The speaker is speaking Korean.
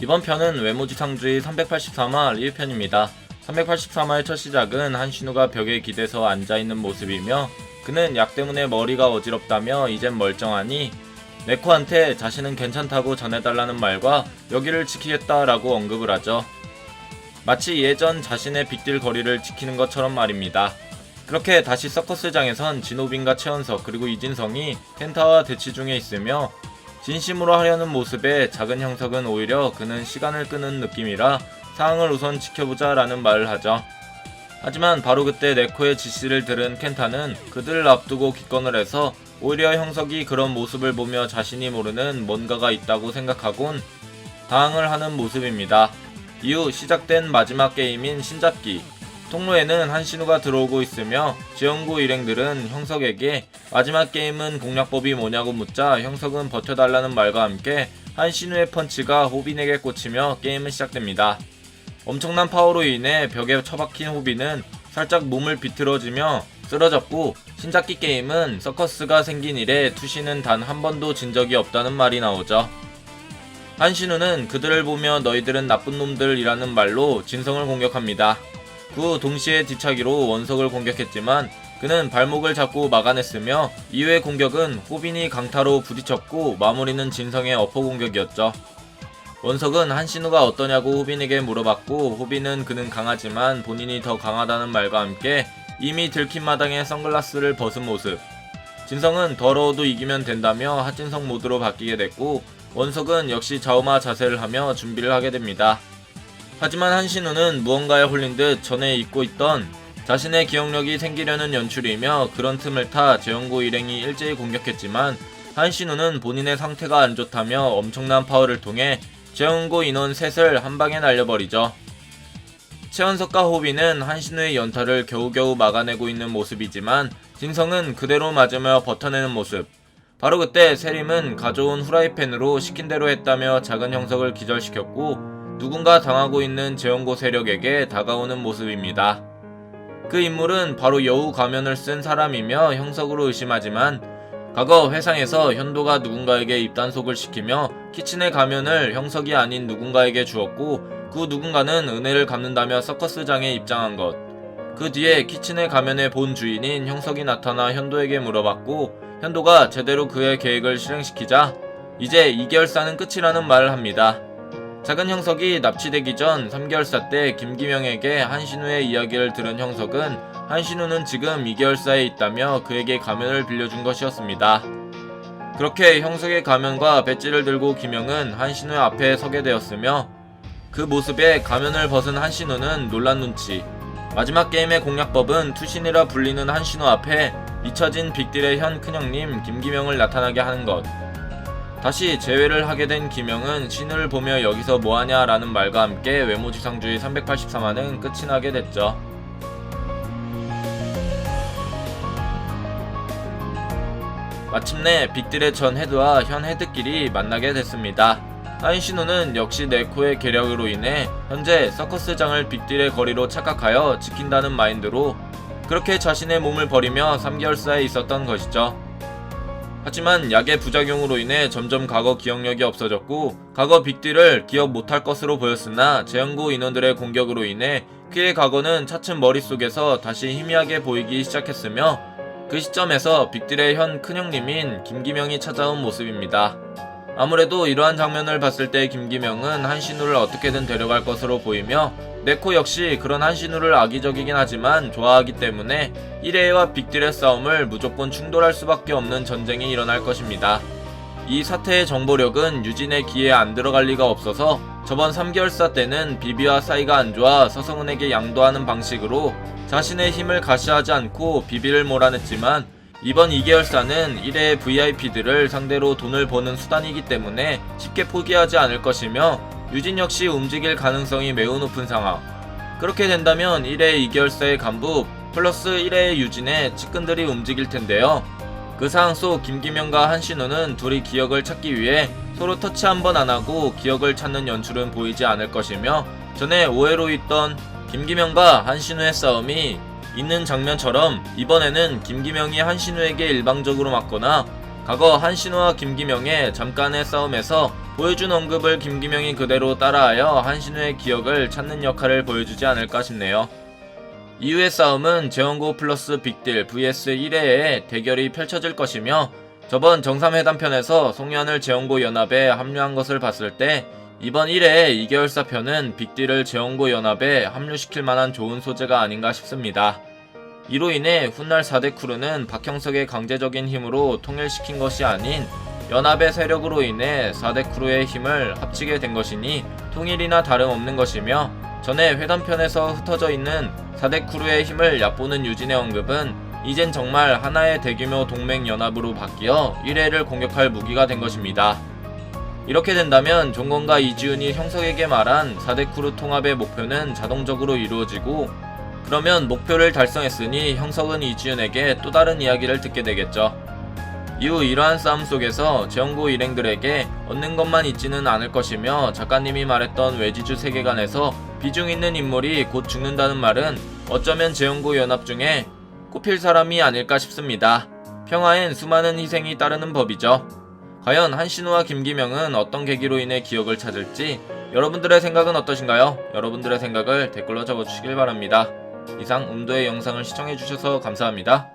이번 편은 외모지상주의 383화 리뷰편입니다. 383화의 첫 시작은 한신우가 벽에 기대서 앉아있는 모습이며 그는 약 때문에 머리가 어지럽다며 이젠 멀쩡하니 네코한테 자신은 괜찮다고 전해달라는 말과 여기를 지키겠다라고 언급을 하죠. 마치 예전 자신의 빅딜 거리를 지키는 것처럼 말입니다. 그렇게 다시 서커스장에선 진호빈과 최연석 그리고 이진성이 켄타와 대치 중에 있으며 진심으로 하려는 모습에 작은 형석은 오히려 그는 시간을 끄는 느낌이라 상황을 우선 지켜보자 라는 말을 하죠. 하지만 바로 그때 네코의 지시를 들은 켄타는 그들을 앞두고 기권을 해서 오히려 형석이 그런 모습을 보며 자신이 모르는 뭔가가 있다고 생각하곤 당황을 하는 모습입니다. 이후 시작된 마지막 게임인 신잡기. 통로에는 한신우가 들어오고 있으며 지원구 일행들은 형석에게 마지막 게임은 공략법이 뭐냐고 묻자 형석은 버텨달라는 말과 함께 한신우의 펀치가 호빈에게 꽂히며 게임은 시작됩니다. 엄청난 파워로 인해 벽에 처박힌 호빈은 살짝 몸을 비틀어지며 쓰러졌고 신잡기 게임은 서커스가 생긴 이래 투시는 단 한 번도 진 적이 없다는 말이 나오죠. 한신우는 그들을 보며 너희들은 나쁜 놈들이라는 말로 진성을 공격합니다. 그 후 동시에 뒤차기로 원석을 공격했지만 그는 발목을 잡고 막아냈으며 이후의 공격은 호빈이 강타로 부딪혔고 마무리는 진성의 어퍼 공격이었죠. 원석은 한신우가 어떠냐고 호빈에게 물어봤고 호빈은 그는 강하지만 본인이 더 강하다는 말과 함께 이미 들킨 마당에 선글라스를 벗은 모습. 진성은 더러워도 이기면 된다며 하진성 모드로 바뀌게 됐고 원석은 역시 좌우마 자세를 하며 준비를 하게 됩니다. 하지만 한신우는 무언가에 홀린 듯 전에 잊고 있던 자신의 기억력이 생기려는 연출이며 그런 틈을 타 재영고 일행이 일제히 공격했지만 한신우는 본인의 상태가 안 좋다며 엄청난 파워를 통해 재영고 인원 셋을 한방에 날려버리죠. 최연석과 호빈은 한신우의 연타를 겨우겨우 막아내고 있는 모습이지만 진성은 그대로 맞으며 버텨내는 모습. 바로 그때 세림은 가져온 후라이팬으로 시킨 대로 했다며 작은 형석을 기절시켰고 누군가 당하고 있는 재원고 세력에게 다가오는 모습입니다. 그 인물은 바로 여우 가면을 쓴 사람이며 형석으로 의심하지만 과거 회상에서 현도가 누군가에게 입단속을 시키며 키친의 가면을 형석이 아닌 누군가에게 주었고 그 누군가는 은혜를 갚는다며 서커스장에 입장한 것. 그 뒤에 키친의 가면의 본 주인인 형석이 나타나 현도에게 물어봤고 현도가 제대로 그의 계획을 실행시키자 이제 2개월사는 끝이라는 말을 합니다. 작은 형석이 납치되기 전 3개월사 때 김기명에게 한신우의 이야기를 들은 형석은 한신우는 지금 2개월사에 있다며 그에게 가면을 빌려준 것이었습니다. 그렇게 형석의 가면과 배지를 들고 기명은 한신우 앞에 서게 되었으며 그 모습에 가면을 벗은 한신우는 놀란 눈치. 마지막 게임의 공략법은 투신이라 불리는 한신우 앞에 잊혀진 빅딜의 현 큰형님 김기명을 나타나게 하는 것. 다시 재회를 하게 된 기명은 신우를 보며 여기서 뭐하냐 라는 말과 함께 외모지상주의 383화는 끝이 나게 됐죠. 마침내 빅딜의 전 헤드와 현 헤드끼리 만나게 됐습니다. 한신우는 역시 네코의 계략으로 인해 현재 서커스장을 빅딜의 거리로 착각하여 지킨다는 마인드로 그렇게 자신의 몸을 버리며 3개월사에 있었던 것이죠. 하지만 약의 부작용으로 인해 점점 과거 기억력이 없어졌고 과거 빅딜을 기억 못할 것으로 보였으나 재연구 인원들의 공격으로 인해 그의 과거는 차츰 머릿속에서 다시 희미하게 보이기 시작했으며 그 시점에서 빅딜의 현 큰형님인 김기명이 찾아온 모습입니다. 아무래도 이러한 장면을 봤을 때 김기명은 한신우를 어떻게든 데려갈 것으로 보이며 네코 역시 그런 한신우를 악의적이긴 하지만 좋아하기 때문에 1회와 빅딜의 싸움을 무조건 충돌할 수밖에 없는 전쟁이 일어날 것입니다. 이 사태의 정보력은 유진의 귀에 안 들어갈 리가 없어서 저번 3개월사 때는 비비와 사이가 안 좋아 서성은에게 양도하는 방식으로 자신의 힘을 가시하지 않고 비비를 몰아냈지만 이번 2개월사는 1회의 VIP들을 상대로 돈을 버는 수단이기 때문에 쉽게 포기하지 않을 것이며 유진 역시 움직일 가능성이 매우 높은 상황. 그렇게 된다면 1회 2개월사의 간부 플러스 1회의 유진의 측근들이 움직일 텐데요. 그 상황 속 김기명과 한신우는 둘이 기억을 찾기 위해 서로 터치 한 번 안 하고 기억을 찾는 연출은 보이지 않을 것이며 전에 오해로 있던 김기명과 한신우의 싸움이 있는 장면처럼 이번에는 김기명이 한신우에게 일방적으로 맞거나 과거 한신우와 김기명의 잠깐의 싸움에서 보여준 언급을 김기명이 그대로 따라하여 한신우의 기억을 찾는 역할을 보여주지 않을까 싶네요. 이후의 싸움은 재원고 플러스 빅딜 vs 1회의 대결이 펼쳐질 것이며, 저번 정상회담편에서 송년을 재원고 연합에 합류한 것을 봤을 때 이번 1회 2개월사 편은 빅딜을 재원고 연합에 합류시킬 만한 좋은 소재가 아닌가 싶습니다. 이로 인해 훗날 4대 크루는 박형석의 강제적인 힘으로 통일시킨 것이 아닌 연합의 세력으로 인해 4대 크루의 힘을 합치게 된 것이니 통일이나 다름없는 것이며, 전에 회담편에서 흩어져 있는 4대 크루의 힘을 얕보는 유진의 언급은 이젠 정말 하나의 대규모 동맹연합으로 바뀌어 1회를 공격할 무기가 된 것입니다. 이렇게 된다면 종건과 이지훈이 형석에게 말한 4대 크루 통합의 목표는 자동적으로 이루어지고, 그러면 목표를 달성했으니 형석은 이지훈에게 또 다른 이야기를 듣게 되겠죠. 이후 이러한 싸움 속에서 재원고 일행들에게 얻는 것만 있지는 않을 것이며, 작가님이 말했던 외지주 세계관에서 비중 있는 인물이 곧 죽는다는 말은 어쩌면 재원고 연합 중에 꼽힐 사람이 아닐까 싶습니다. 평화엔 수많은 희생이 따르는 법이죠. 과연 한신우와 김기명은 어떤 계기로 인해 기억을 찾을지 여러분들의 생각은 어떠신가요? 여러분들의 생각을 댓글로 적어주시길 바랍니다. 이상 음도의 영상을 시청해주셔서 감사합니다.